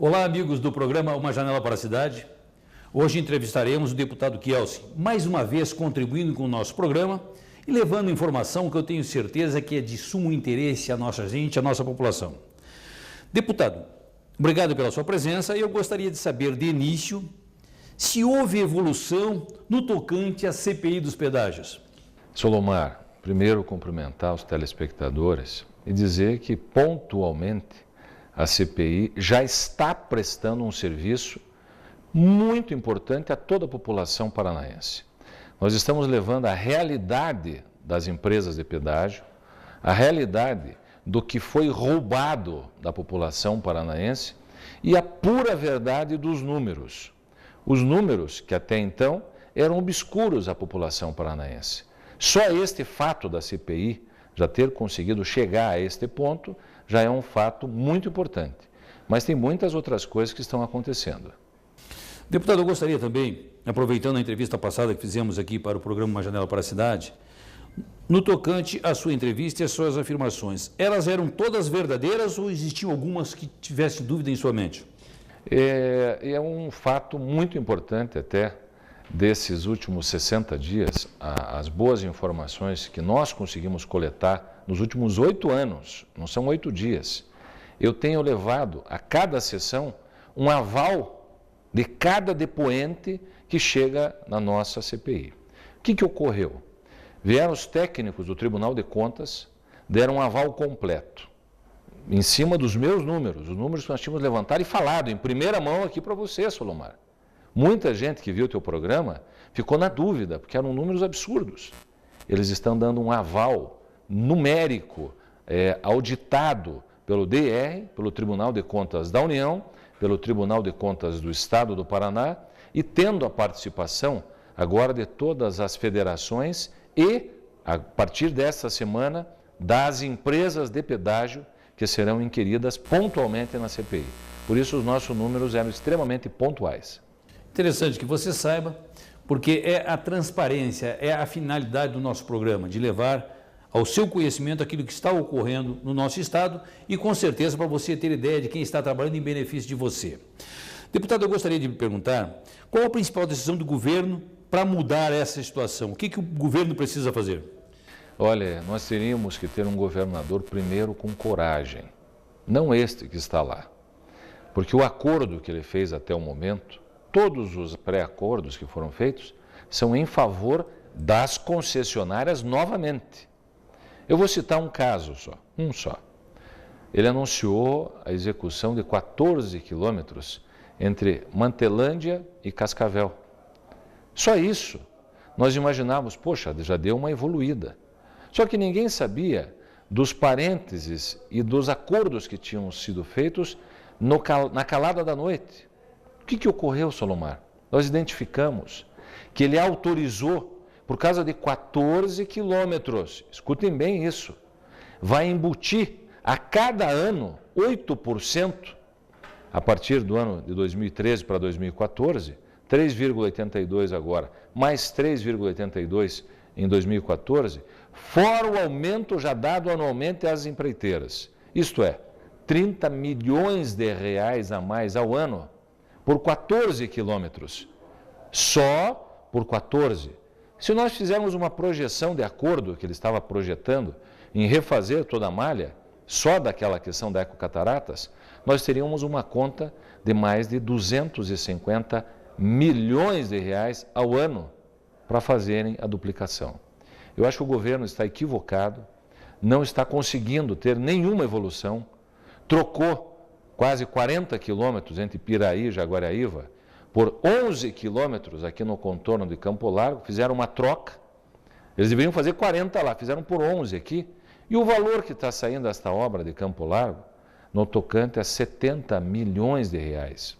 Olá, amigos do programa Uma Janela para a Cidade. Hoje entrevistaremos o deputado Kielce, mais uma vez contribuindo com o nosso programa e levando informação que eu tenho certeza que é de sumo interesse à nossa gente, à nossa população. Deputado, obrigado pela sua presença e eu gostaria de saber, de início, se houve evolução no tocante à CPI dos pedágios. Solomar, primeiro cumprimentar os telespectadores e dizer que pontualmente a CPI já está prestando um serviço muito importante a toda a população paranaense. Nós estamos levando a realidade das empresas de pedágio, a realidade do que foi roubado da população paranaense e a pura verdade dos números. Os números que até então eram obscuros à população paranaense. Só este fato da CPI já ter conseguido chegar a este ponto já é um fato muito importante. Mas tem muitas outras coisas que estão acontecendo. Deputado, eu gostaria também, aproveitando a entrevista passada que fizemos aqui para o programa Uma Janela para a Cidade, no tocante à sua entrevista e às suas afirmações, elas eram todas verdadeiras ou existiam algumas que tivessem dúvida em sua mente? É um fato muito importante até desses últimos 60 dias, as boas informações que nós conseguimos coletar nos últimos 8 anos, não são 8 dias. Eu tenho levado a cada sessão um aval de cada depoente que chega na nossa CPI. O que ocorreu? Vieram os técnicos do Tribunal de Contas, deram um aval completo, em cima dos meus números, os números que nós tínhamos levantado e falado em primeira mão aqui para você, Solomar. Muita gente que viu o teu programa ficou na dúvida, porque eram números absurdos. Eles estão dando um aval numérico, auditado pelo DR, pelo Tribunal de Contas da União, pelo Tribunal de Contas do Estado do Paraná e tendo a participação agora de todas as federações e, a partir desta semana, das empresas de pedágio que serão inquiridas pontualmente na CPI. Por isso, os nossos números eram extremamente pontuais. Interessante que você saiba, porque é a transparência, é a finalidade do nosso programa, de levar ao seu conhecimento aquilo que está ocorrendo no nosso estado e, com certeza, para você ter ideia de quem está trabalhando em benefício de você. Deputado, eu gostaria de me perguntar qual a principal decisão do governo para mudar essa situação? O que o governo precisa fazer? Olha, nós teríamos que ter um governador primeiro com coragem, não este que está lá. Porque o acordo que ele fez até o momento, todos os pré-acordos que foram feitos, são em favor das concessionárias novamente. Eu vou citar um caso só, um só. Ele anunciou a execução de 14 quilômetros entre Mantelândia e Cascavel. Só isso. Nós imaginávamos, poxa, já deu uma evoluída. Só que ninguém sabia dos parênteses e dos acordos que tinham sido feitos na calada da noite. O que ocorreu, Solomar? Nós identificamos que ele autorizou, por causa de 14 quilômetros, escutem bem isso, vai embutir a cada ano 8%, a partir do ano de 2013 para 2014, 3,82 agora, mais 3,82 em 2014, fora o aumento já dado anualmente às empreiteiras. Isto é, 30 milhões de reais a mais ao ano por 14 quilômetros. Só por 14. Se nós fizermos uma projeção de acordo que ele estava projetando em refazer toda a malha, só daquela questão da Ecocataratas, nós teríamos uma conta de mais de 250 milhões de reais ao ano para fazerem a duplicação. Eu acho que o governo está equivocado, não está conseguindo ter nenhuma evolução, trocou quase 40 quilômetros entre Piraí e Jaguariaíva por 11 quilômetros aqui no contorno de Campo Largo, fizeram uma troca, eles deveriam fazer 40 lá, fizeram por 11 aqui, e o valor que está saindo desta obra de Campo Largo, no tocante a 70 milhões de reais.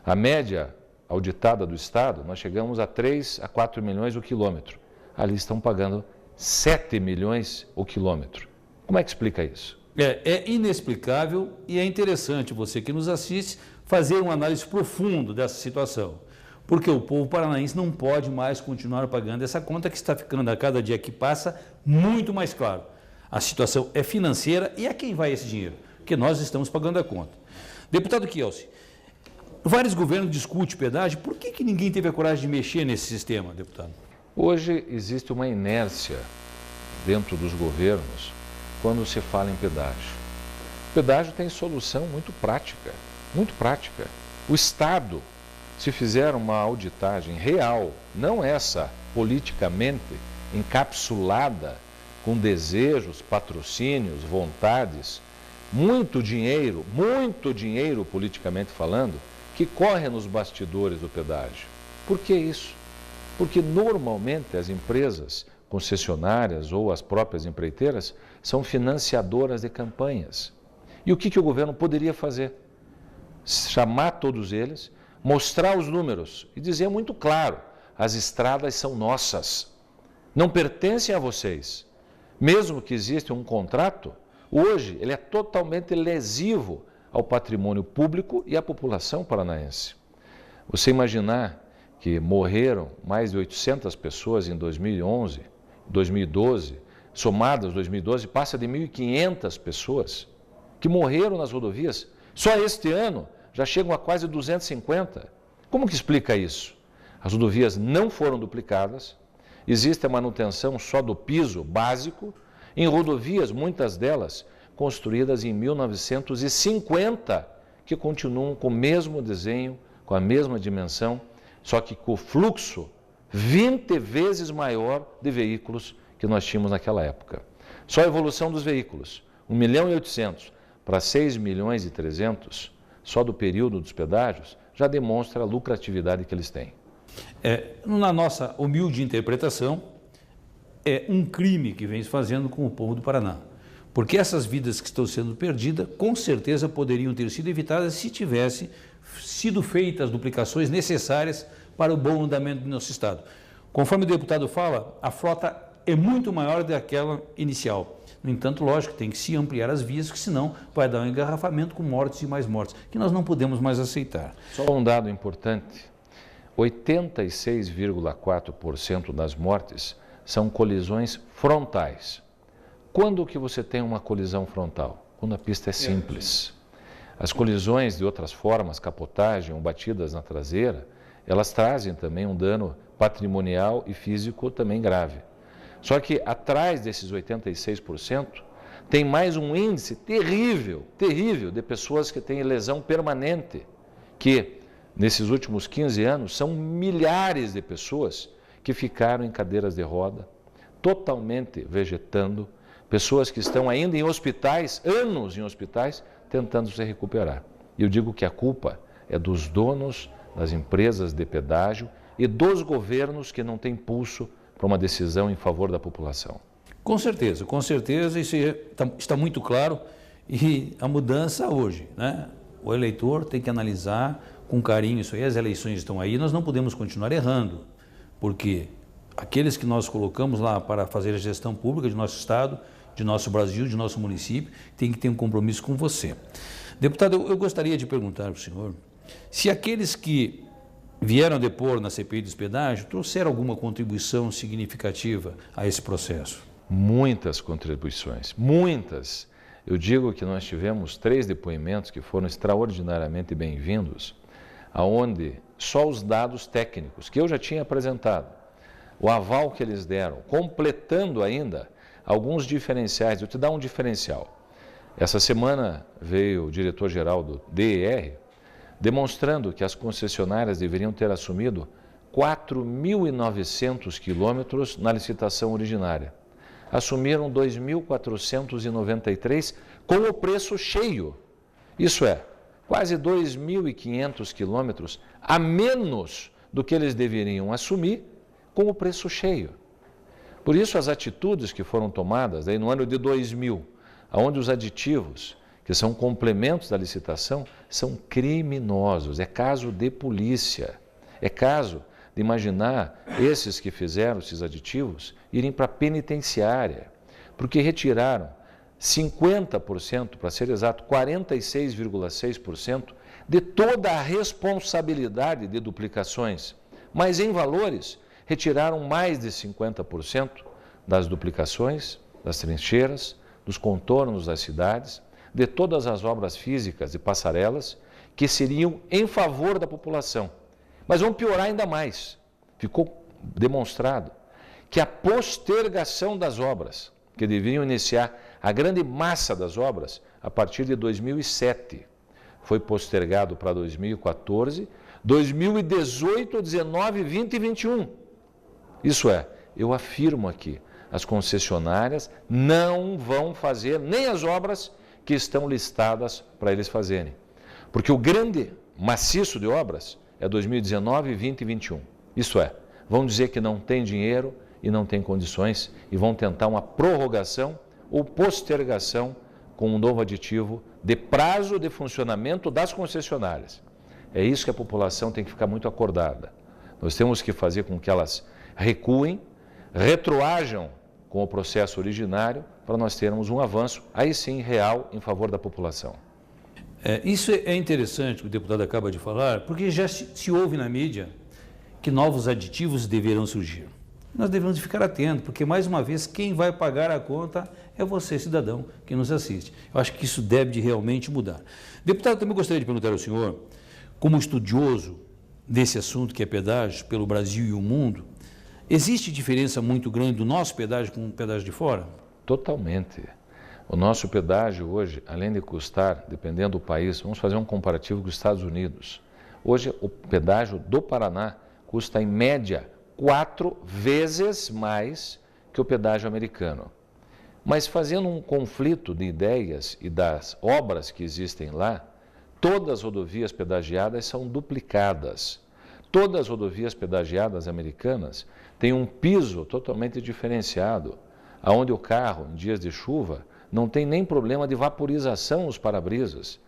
A média auditada do Estado, nós chegamos a 3 a 4 milhões o quilômetro. Ali estão pagando 7 milhões o quilômetro. Como é que explica isso? É inexplicável e é interessante você que nos assiste fazer uma análise profunda dessa situação. Porque o povo paranaense não pode mais continuar pagando essa conta que está ficando a cada dia que passa muito mais claro. A situação é financeira e a quem vai esse dinheiro? Porque nós estamos pagando a conta. Deputado Kielce, vários governos discutem pedágio. Por que ninguém teve a coragem de mexer nesse sistema, deputado? Hoje existe uma inércia dentro dos governos quando se fala em pedágio. O pedágio tem solução muito prática, muito prática. O Estado, se fizer uma auditagem real, não essa politicamente encapsulada com desejos, patrocínios, vontades, muito dinheiro politicamente falando, que corre nos bastidores do pedágio. Por que isso? Porque normalmente as empresas concessionárias ou as próprias empreiteiras são financiadoras de campanhas. E o que o governo poderia fazer? Chamar todos eles, mostrar os números e dizer muito claro, as estradas são nossas, não pertencem a vocês. Mesmo que exista um contrato, hoje ele é totalmente lesivo ao patrimônio público e à população paranaense. Você imaginar que morreram mais de 800 pessoas em 2011, 2012, somadas 2012, passa de 1.500 pessoas que morreram nas rodovias. Só este ano já chegam a quase 250. Como que explica isso? As rodovias não foram duplicadas, existe a manutenção só do piso básico, em rodovias, muitas delas, construídas em 1950, que continuam com o mesmo desenho, com a mesma dimensão, só que com o fluxo 20 vezes maior de veículos que nós tínhamos naquela época. Só a evolução dos veículos, 1.800.000 para 6.300.000, só do período dos pedágios, já demonstra a lucratividade que eles têm. Na nossa humilde interpretação, é um crime que vem se fazendo com o povo do Paraná. Porque essas vidas que estão sendo perdidas, com certeza poderiam ter sido evitadas se tivessem sido feitas as duplicações necessárias para o bom andamento do nosso Estado. Conforme o deputado fala, a frota é muito maior do que aquela inicial. No entanto, lógico, tem que se ampliar as vias, porque senão vai dar um engarrafamento com mortes e mais mortes, que nós não podemos mais aceitar. Só um dado importante, 86,4% das mortes são colisões frontais. Quando que você tem uma colisão frontal? Quando a pista é simples. As colisões de outras formas, capotagem ou batidas na traseira, elas trazem também um dano patrimonial e físico também grave. Só que atrás desses 86%, tem mais um índice terrível de pessoas que têm lesão permanente, que nesses últimos 15 anos são milhares de pessoas que ficaram em cadeiras de roda, totalmente vegetando, pessoas que estão ainda em hospitais, anos em hospitais, tentando se recuperar. E eu digo que a culpa é dos donos das empresas de pedágio e dos governos que não têm pulso para uma decisão em favor da população. Com certeza, isso está muito claro. E a mudança hoje, né? O eleitor tem que analisar com carinho isso aí, as eleições estão aí, nós não podemos continuar errando, porque aqueles que nós colocamos lá para fazer a gestão pública de nosso Estado, de nosso Brasil, de nosso município, tem que ter um compromisso com você. Deputado, eu gostaria de perguntar para o senhor se aqueles que vieram depor na CPI dos pedágios trouxeram alguma contribuição significativa a esse processo. Muitas contribuições, muitas. Eu digo que nós tivemos 3 depoimentos que foram extraordinariamente bem-vindos, aonde só os dados técnicos que eu já tinha apresentado, o aval que eles deram, completando ainda alguns diferenciais. Eu te dar um diferencial. Essa semana veio o diretor-geral do DER demonstrando que as concessionárias deveriam ter assumido 4.900 quilômetros na licitação originária. Assumiram 2.493 com o preço cheio. Isso é, quase 2.500 quilômetros a menos do que eles deveriam assumir com o preço cheio. Por isso, as atitudes que foram tomadas aí no ano de 2000, onde os aditivos, que são complementos da licitação, são criminosos. É caso de polícia. É caso de imaginar esses que fizeram esses aditivos irem para a penitenciária, porque retiraram 50%, para ser exato, 46,6% de toda a responsabilidade de duplicações. Mas em valores, retiraram mais de 50% das duplicações, das trincheiras, dos contornos das cidades, de todas as obras físicas e passarelas que seriam em favor da população. Mas vão piorar ainda mais. Ficou demonstrado que a postergação das obras, que deveriam iniciar a grande massa das obras a partir de 2007, foi postergado para 2014, 2018, 19, 20 e 21. Isso é, eu afirmo aqui, as concessionárias não vão fazer nem as obras que estão listadas para eles fazerem. Porque o grande maciço de obras é 2019, 20 e 21. Isso é, vão dizer que não tem dinheiro e não tem condições e vão tentar uma prorrogação ou postergação com um novo aditivo de prazo de funcionamento das concessionárias. É isso que a população tem que ficar muito acordada. Nós temos que fazer com que elas recuem, retroajam com o processo originário para nós termos um avanço, aí sim, real, em favor da população. Isso é interessante o que o deputado acaba de falar, porque já se ouve na mídia que novos aditivos deverão surgir. Nós devemos ficar atentos, porque, mais uma vez, quem vai pagar a conta é você, cidadão, que nos assiste. Eu acho que isso deve de realmente mudar. Deputado, também gostaria de perguntar ao senhor, como estudioso desse assunto que é pedágio pelo Brasil e o mundo, existe diferença muito grande do nosso pedágio com o pedágio de fora? Totalmente. O nosso pedágio hoje, além de custar, dependendo do país, vamos fazer um comparativo com os Estados Unidos. Hoje, o pedágio do Paraná custa, em média, 4 vezes mais que o pedágio americano. Mas fazendo um conflito de ideias e das obras que existem lá, todas as rodovias pedagiadas são duplicadas. Todas as rodovias pedagiadas americanas têm um piso totalmente diferenciado, onde o carro, em dias de chuva, não tem nem problema de vaporização nos para-brisas.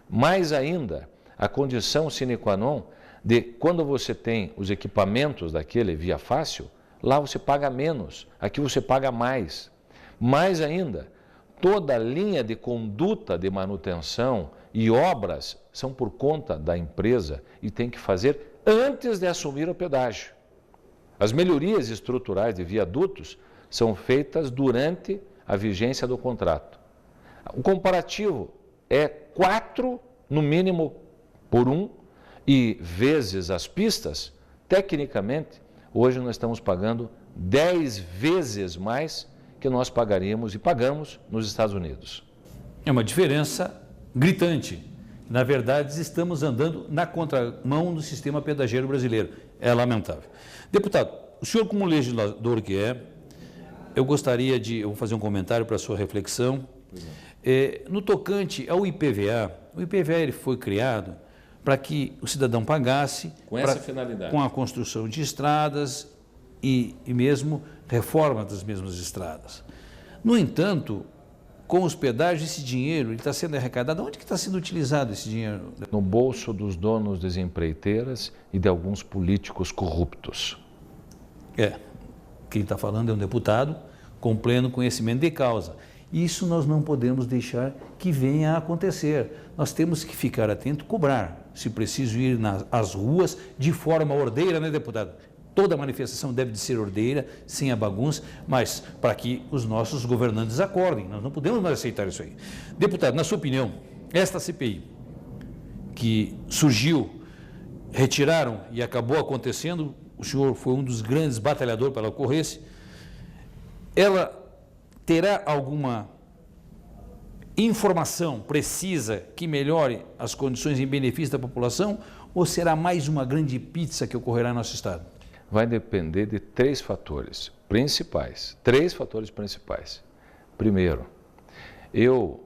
Mais ainda, a condição sine qua non de quando você tem os equipamentos daquele via fácil, lá você paga menos, aqui você paga mais. Mais ainda, toda a linha de conduta de manutenção e obras são por conta da empresa e tem que fazer antes de assumir o pedágio. As melhorias estruturais de viadutos são feitas durante a vigência do contrato. O comparativo é 4, no mínimo, por 1, e vezes as pistas, tecnicamente, hoje nós estamos pagando 10 vezes mais que nós pagaríamos e pagamos nos Estados Unidos. É uma diferença gritante. Na verdade, estamos andando na contramão do sistema pedageiro brasileiro. É lamentável. Deputado, o senhor, como legislador que é, eu gostaria de... Eu vou fazer um comentário para a sua reflexão. No tocante ao IPVA, o IPVA ele foi criado para que o cidadão pagasse com essa finalidade, com a construção de estradas e mesmo reforma das mesmas estradas. No entanto, com os pedágios, esse dinheiro está sendo arrecadado. Onde que está sendo utilizado esse dinheiro? No bolso dos donos das empreiteiras e de alguns políticos corruptos. Quem está falando é um deputado com pleno conhecimento de causa. Isso nós não podemos deixar que venha a acontecer. Nós temos que ficar atento, cobrar, se preciso ir às ruas de forma ordeira, né, deputado? Toda manifestação deve de ser ordeira, sem a bagunça, mas para que os nossos governantes acordem. Nós não podemos mais aceitar isso aí. Deputado, na sua opinião, esta CPI que surgiu, retiraram e acabou acontecendo, o senhor foi um dos grandes batalhadores para ela ocorresse, ela terá alguma informação precisa que melhore as condições em benefício da população ou será mais uma grande pizza que ocorrerá no nosso estado? Vai depender de 3 fatores principais. Primeiro, eu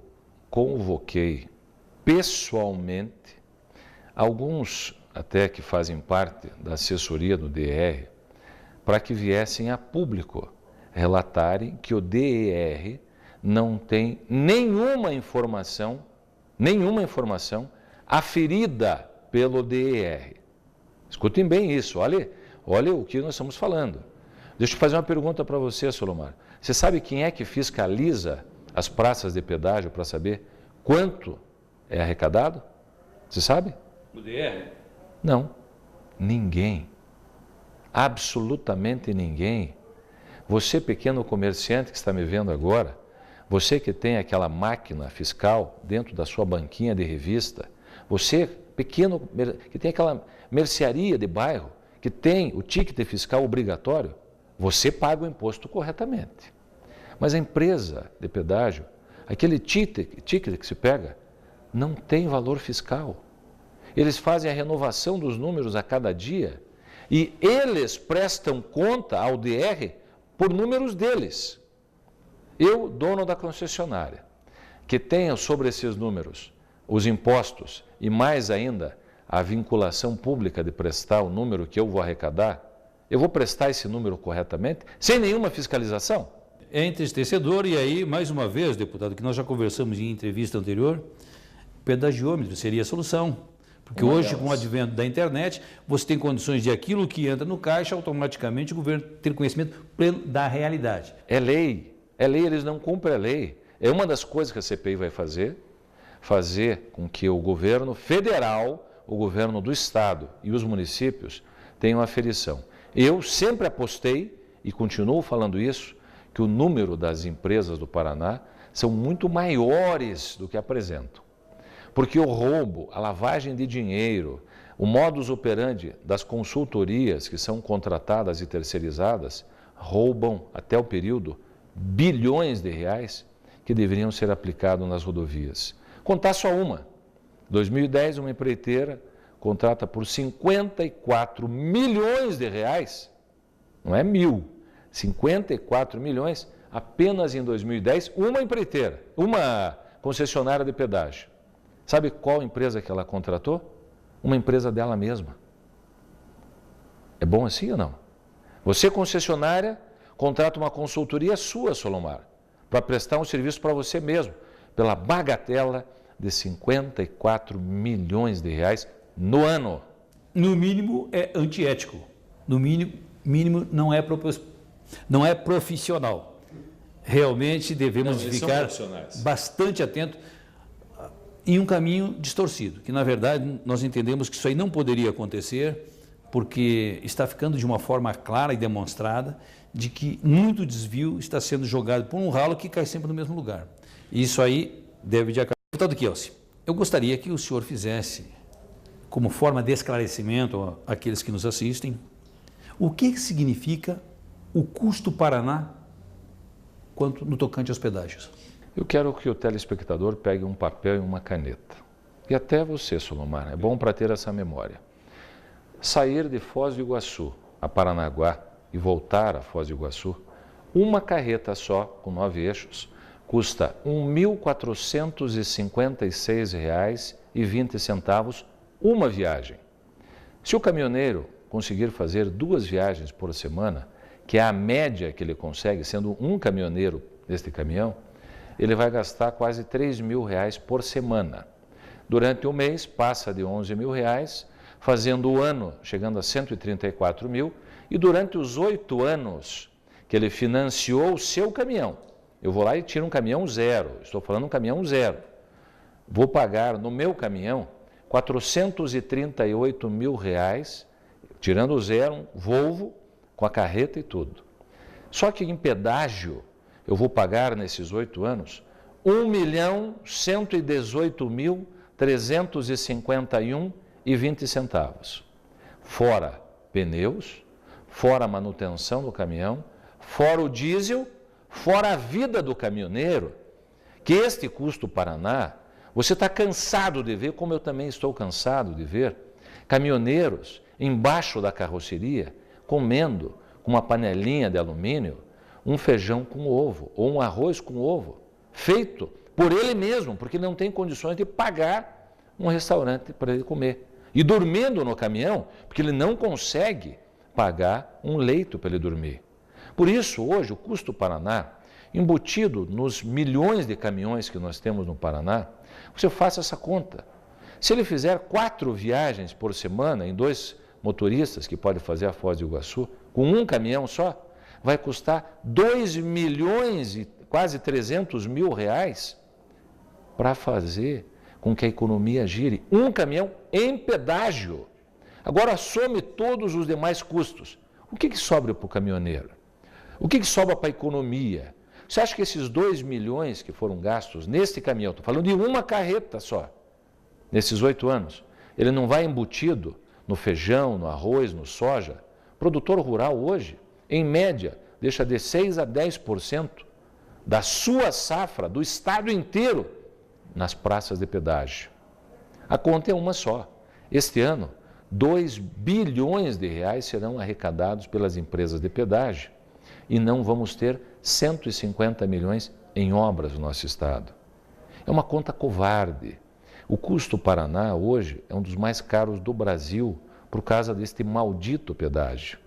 convoquei pessoalmente alguns até que fazem parte da assessoria do DER para que viessem a público relatarem que o DER não tem nenhuma informação aferida pelo DER. Escutem bem isso, olha o que nós estamos falando. Deixa eu fazer uma pergunta para você, Solomar. Você sabe quem é que fiscaliza as praças de pedágio para saber quanto é arrecadado? Você sabe? O DR? Não, ninguém. Absolutamente ninguém. Você, pequeno comerciante que está me vendo agora, você que tem aquela máquina fiscal dentro da sua banquinha de revista, você, pequeno, que tem aquela mercearia de bairro, que tem o ticket fiscal obrigatório, você paga o imposto corretamente. Mas a empresa de pedágio, aquele ticket que se pega, não tem valor fiscal. Eles fazem a renovação dos números a cada dia e eles prestam conta ao DR por números deles. Eu, dono da concessionária, que tenha sobre esses números os impostos e mais ainda a vinculação pública de prestar o número que eu vou arrecadar, eu vou prestar esse número corretamente, sem nenhuma fiscalização? É entristecedor e aí, mais uma vez, deputado, que nós já conversamos em entrevista anterior, o pedagiômetro seria a solução. Porque hoje, com o advento da internet, você tem condições de aquilo que entra no caixa, automaticamente o governo ter conhecimento pleno da realidade. É lei, eles não cumprem a lei. É uma das coisas que a CPI vai fazer com que o governo federal, o governo do estado e os municípios tenham aferição. Eu sempre apostei, e continuo falando isso, que o número das empresas do Paraná são muito maiores do que apresentam. Porque o roubo, a lavagem de dinheiro, o modus operandi das consultorias que são contratadas e terceirizadas, roubam até o período bilhões de reais que deveriam ser aplicados nas rodovias. Contar só uma. 2010, uma empreiteira contrata por 54 milhões de reais, não é 1.000, 54 milhões, apenas em 2010, uma empreiteira, uma concessionária de pedágio. Sabe qual empresa que ela contratou? Uma empresa dela mesma. É bom assim ou não? Você, concessionária, contrata uma consultoria sua, Solomar, para prestar um serviço para você mesmo, pela bagatela de 54 milhões de reais no ano. No mínimo é antiético, no mínimo não é profissional. Realmente devemos ficar bastante atentos em um caminho distorcido, que na verdade nós entendemos que isso aí não poderia acontecer, porque está ficando de uma forma clara e demonstrada de que muito desvio está sendo jogado por um ralo que cai sempre no mesmo lugar. E isso aí deve de acabar. Deputado Kielce, eu gostaria que o senhor fizesse, como forma de esclarecimento àqueles que nos assistem, o que significa o custo Paraná quanto no tocante aos pedágios. Eu quero que o telespectador pegue um papel e uma caneta. E até você, Solomar, é bom para ter essa memória. Sair de Foz do Iguaçu a Paranaguá e voltar a Foz do Iguaçu, uma carreta só, com 9 eixos, custa R$ 1.456,20 uma viagem. Se o caminhoneiro conseguir fazer 2 viagens por semana, que é a média que ele consegue, sendo um caminhoneiro deste caminhão, ele vai gastar quase R$ 3.000 por semana. Durante o mês, passa de R$ 11.000, fazendo o ano, chegando a R$ 134 mil, e durante os 8 anos que ele financiou o seu caminhão, eu vou lá e tiro um caminhão zero, estou falando um caminhão zero, vou pagar no meu caminhão R$ 438 mil, tirando o zero, um Volvo, com a carreta e tudo. Só que em pedágio, eu vou pagar nesses 8 anos R$ 1.118.351,20. Fora pneus, fora a manutenção do caminhão, fora o diesel, fora a vida do caminhoneiro, que este custo Paraná, você está cansado de ver, como eu também estou cansado de ver, caminhoneiros embaixo da carroceria comendo com uma panelinha de alumínio um feijão com ovo ou um arroz com ovo, feito por ele mesmo, porque ele não tem condições de pagar um restaurante para ele comer. E dormindo no caminhão, porque ele não consegue pagar um leito para ele dormir. Por isso, hoje, o custo Paraná, embutido nos milhões de caminhões que nós temos no Paraná, você faça essa conta. Se ele fizer 4 viagens por semana em 2 motoristas que podem fazer a Foz do Iguaçu, com um caminhão só, vai custar 2 milhões e quase 300 mil reais para fazer com que a economia gire. Um caminhão em pedágio. Agora some todos os demais custos. O que sobra para o caminhoneiro? O que sobra para a economia? Você acha que esses 2 milhões que foram gastos neste caminhão, estou falando de uma carreta só, nesses 8 anos, ele não vai embutido no feijão, no arroz, no soja. O produtor rural hoje, em média, deixa de 6% a 10% da sua safra, do estado inteiro, nas praças de pedágio. A conta é uma só. Este ano, 2 bilhões de reais serão arrecadados pelas empresas de pedágio e não vamos ter 150 milhões em obras no nosso estado. É uma conta covarde. O custo Paraná hoje é um dos mais caros do Brasil por causa deste maldito pedágio.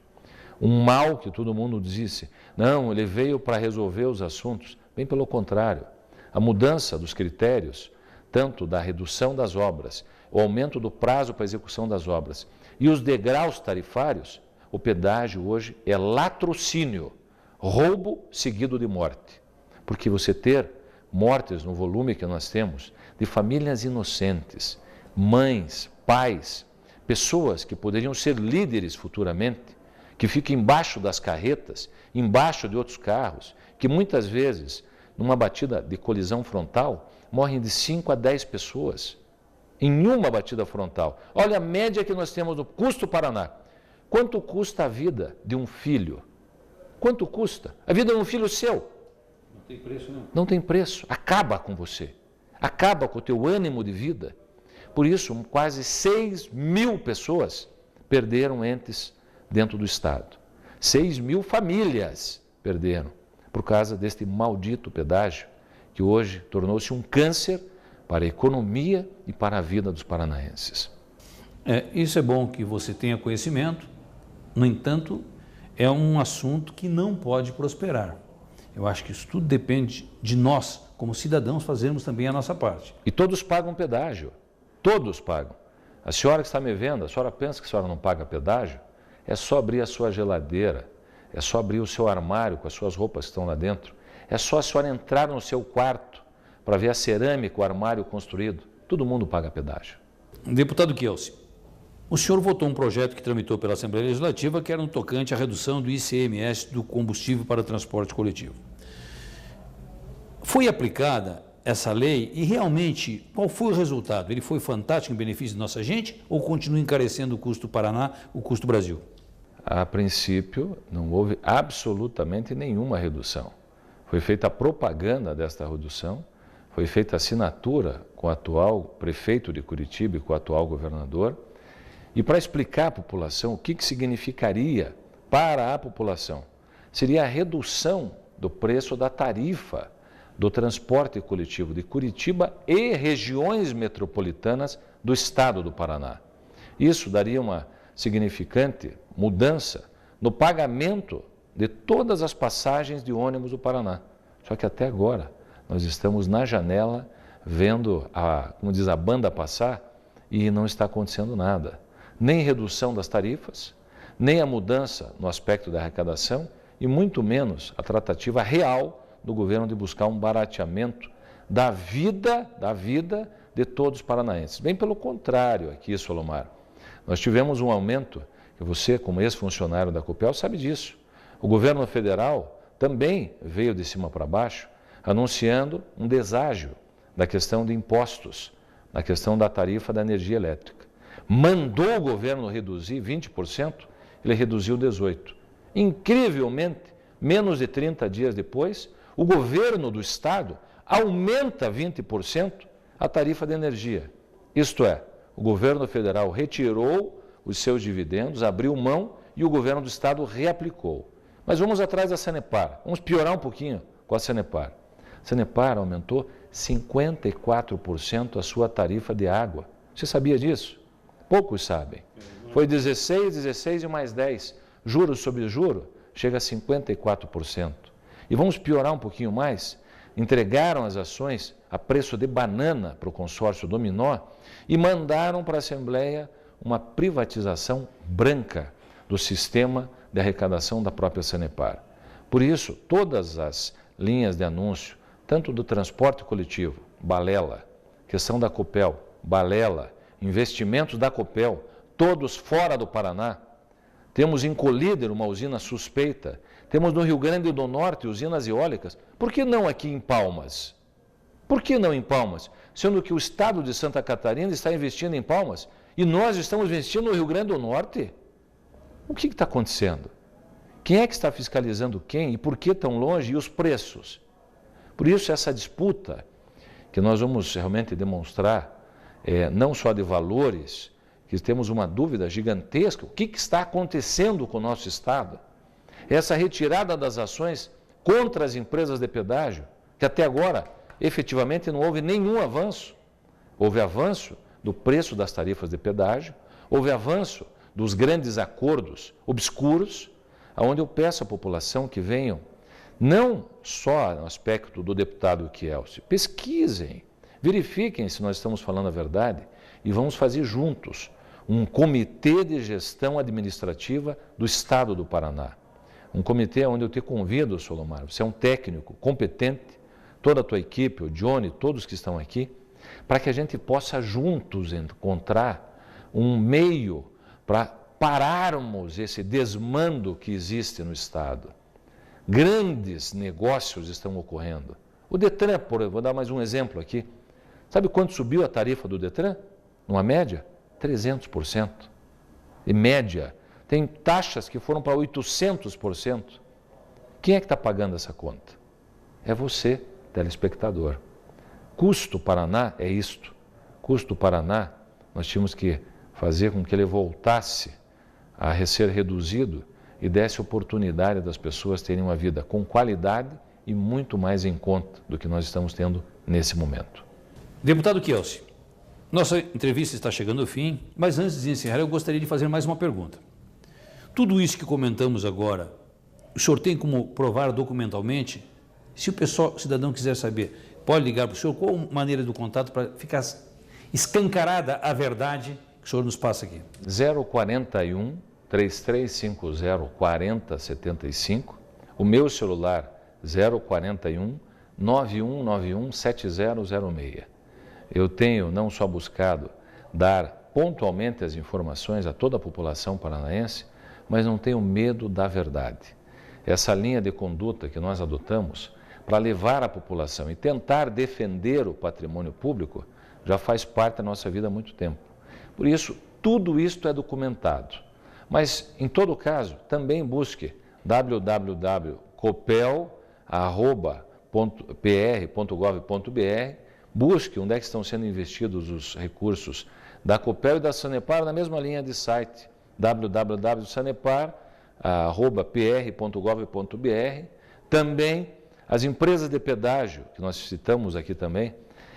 Um mal que todo mundo disse, não, ele veio para resolver os assuntos. Bem pelo contrário, a mudança dos critérios, tanto da redução das obras, o aumento do prazo para a execução das obras e os degraus tarifários, o pedágio hoje é latrocínio, roubo seguido de morte. Porque você ter mortes no volume que nós temos, de famílias inocentes, mães, pais, pessoas que poderiam ser líderes futuramente, que ficam embaixo das carretas, embaixo de outros carros, que muitas vezes, numa batida de colisão frontal, morrem de 5 a 10 pessoas em uma batida frontal. Olha a média que nós temos no custo Paraná. Quanto custa a vida de um filho? Quanto custa? A vida de um filho seu? Não tem preço, não. Não tem preço. Acaba com você. Acaba com o teu ânimo de vida. Por isso, quase 6 mil pessoas perderam entes dentro do Estado. 6 mil famílias perderam por causa deste maldito pedágio, que hoje tornou-se um câncer para a economia e para a vida dos paranaenses. Isso é bom que você tenha conhecimento, no entanto, é um assunto que não pode prosperar. Eu acho que isso tudo depende de nós, como cidadãos, fazermos também a nossa parte. E todos pagam pedágio, todos pagam. A senhora que está me vendo, a senhora pensa que a senhora não paga pedágio? É só abrir a sua geladeira, é só abrir o seu armário com as suas roupas que estão lá dentro, é só a senhora entrar no seu quarto para ver a cerâmica, o armário construído. Todo mundo paga pedágio. Deputado Kielce, o senhor votou um projeto que tramitou pela Assembleia Legislativa que era um tocante à redução do ICMS do combustível para transporte coletivo. Foi aplicada essa lei e realmente qual foi o resultado? Ele foi fantástico em benefício de nossa gente ou continua encarecendo o custo Paraná, o custo Brasil? A princípio, não houve absolutamente nenhuma redução. Foi feita a propaganda desta redução, foi feita a assinatura com o atual prefeito de Curitiba e com o atual governador. E para explicar à população o que significaria para a população, seria a redução do preço da tarifa do transporte coletivo de Curitiba e regiões metropolitanas do estado do Paraná. Isso daria uma significante mudança no pagamento de todas as passagens de ônibus do Paraná. Só que até agora nós estamos na janela vendo como diz, a banda passar e não está acontecendo nada. Nem redução das tarifas, nem a mudança no aspecto da arrecadação e muito menos a tratativa real do governo de buscar um barateamento da vida de todos os paranaenses. Bem pelo contrário aqui, Solomar. Nós tivemos um aumento, que você, como ex-funcionário da Copel, sabe disso. O governo federal também veio de cima para baixo, anunciando um deságio da questão de impostos, na questão da tarifa da energia elétrica. Mandou o governo reduzir 20%, ele reduziu 18%. Incrivelmente, menos de 30 dias depois, o governo do estado aumenta 20% a tarifa de energia. Isto é, o governo federal retirou os seus dividendos, abriu mão e o governo do estado reaplicou. Mas vamos atrás da Sanepar, vamos piorar um pouquinho com a Sanepar. A Sanepar aumentou 54% a sua tarifa de água. Você sabia disso? Poucos sabem. Foi 16 e mais 10. Juros sobre juro, chega a 54%. E vamos piorar um pouquinho mais. Entregaram as ações a preço de banana para o consórcio Dominó e mandaram para a Assembleia uma privatização branca do sistema de arrecadação da própria Sanepar. Por isso, todas as linhas de anúncio, tanto do transporte coletivo, balela, questão da Copel, balela, investimentos da Copel, todos fora do Paraná. Temos em Colíder uma usina suspeita, temos no Rio Grande do Norte usinas eólicas. Por que não aqui em Palmas? Por que não em Palmas? Sendo que o estado de Santa Catarina está investindo em Palmas E nós estamos investindo no Rio Grande do Norte? O que está acontecendo? Quem é que está fiscalizando quem e por que tão longe? E os preços? Por isso, essa disputa que nós vamos realmente demonstrar, não só de valores, que temos uma dúvida gigantesca, o que está acontecendo com o nosso Estado? Essa retirada das ações contra as empresas de pedágio, que até agora, efetivamente, não houve nenhum avanço. Houve avanço do preço das tarifas de pedágio, houve avanço dos grandes acordos obscuros, onde eu peço à população que venham, não só no aspecto do deputado Kielce, pesquisem, verifiquem se nós estamos falando a verdade e vamos fazer juntos um comitê de gestão administrativa do Estado do Paraná. Um comitê onde eu te convido, Solomar, você é um técnico competente, toda a tua equipe, o Johnny, todos que estão aqui, para que a gente possa juntos encontrar um meio para pararmos esse desmando que existe no Estado. Grandes negócios estão ocorrendo. O Detran, vou dar mais um exemplo aqui. Sabe quanto subiu a tarifa do Detran? Numa média? 300%. Em média. Tem taxas que foram para 800%. Quem é que está pagando essa conta? É você, telespectador. Custo Paraná é isto. Custo Paraná, nós tínhamos que fazer com que ele voltasse a ser reduzido e desse oportunidade das pessoas terem uma vida com qualidade e muito mais em conta do que nós estamos tendo nesse momento. Deputado Kielce, nossa entrevista está chegando ao fim, mas antes de encerrar eu gostaria de fazer mais uma pergunta. Tudo isso que comentamos agora, o senhor tem como provar documentalmente? Se o cidadão quiser saber, pode ligar para o senhor? Qual a maneira do contato para ficar escancarada a verdade que o senhor nos passa aqui? 041 3350 4075, o meu celular 041 9191 7006. Eu tenho não só buscado dar pontualmente as informações a toda a população paranaense, mas não tenho medo da verdade. Essa linha de conduta que nós adotamos para levar a população e tentar defender o patrimônio público já faz parte da nossa vida há muito tempo. Por isso, tudo isto é documentado. Mas, em todo caso, também busque www.copel.pr.gov.br, busque onde é que estão sendo investidos os recursos da Copel e da Sanepar na mesma linha de site, www.sanepar.pr.gov.br. Também as empresas de pedágio, que nós citamos aqui também,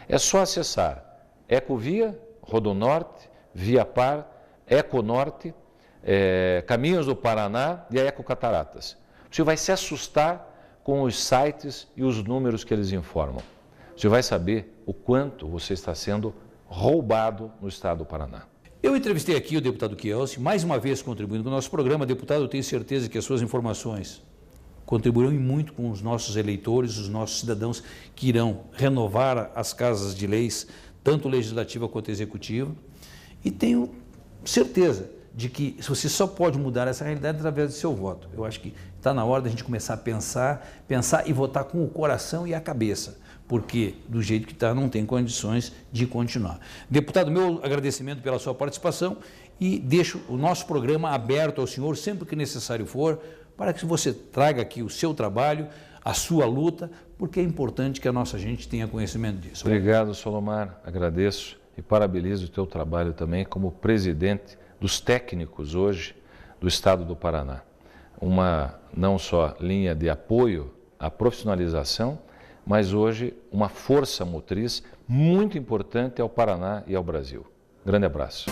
é só acessar Ecovia, Rodonorte, Viapar, Econorte, Caminhos do Paraná e a Ecocataratas. Você vai se assustar com os sites e os números que eles informam. Você vai saber o quanto você está sendo roubado no estado do Paraná. Eu entrevistei aqui o deputado Kielce, mais uma vez contribuindo com o nosso programa. Deputado, eu tenho certeza que as suas informações contribuirão muito com os nossos eleitores, os nossos cidadãos que irão renovar as casas de leis, tanto legislativa quanto executiva. E tenho certeza de que você só pode mudar essa realidade através do seu voto. Eu acho que está na hora da gente começar a pensar e votar com o coração e a cabeça, porque do jeito que está não tem condições de continuar. Deputado, meu agradecimento pela sua participação e deixo o nosso programa aberto ao senhor sempre que necessário for, para que você traga aqui o seu trabalho, a sua luta, porque é importante que a nossa gente tenha conhecimento disso. Obrigado, Solomar, agradeço e parabenizo o teu trabalho também como presidente dos técnicos hoje do Estado do Paraná. Uma não só linha de apoio à profissionalização, mas hoje uma força motriz muito importante ao Paraná e ao Brasil. Grande abraço.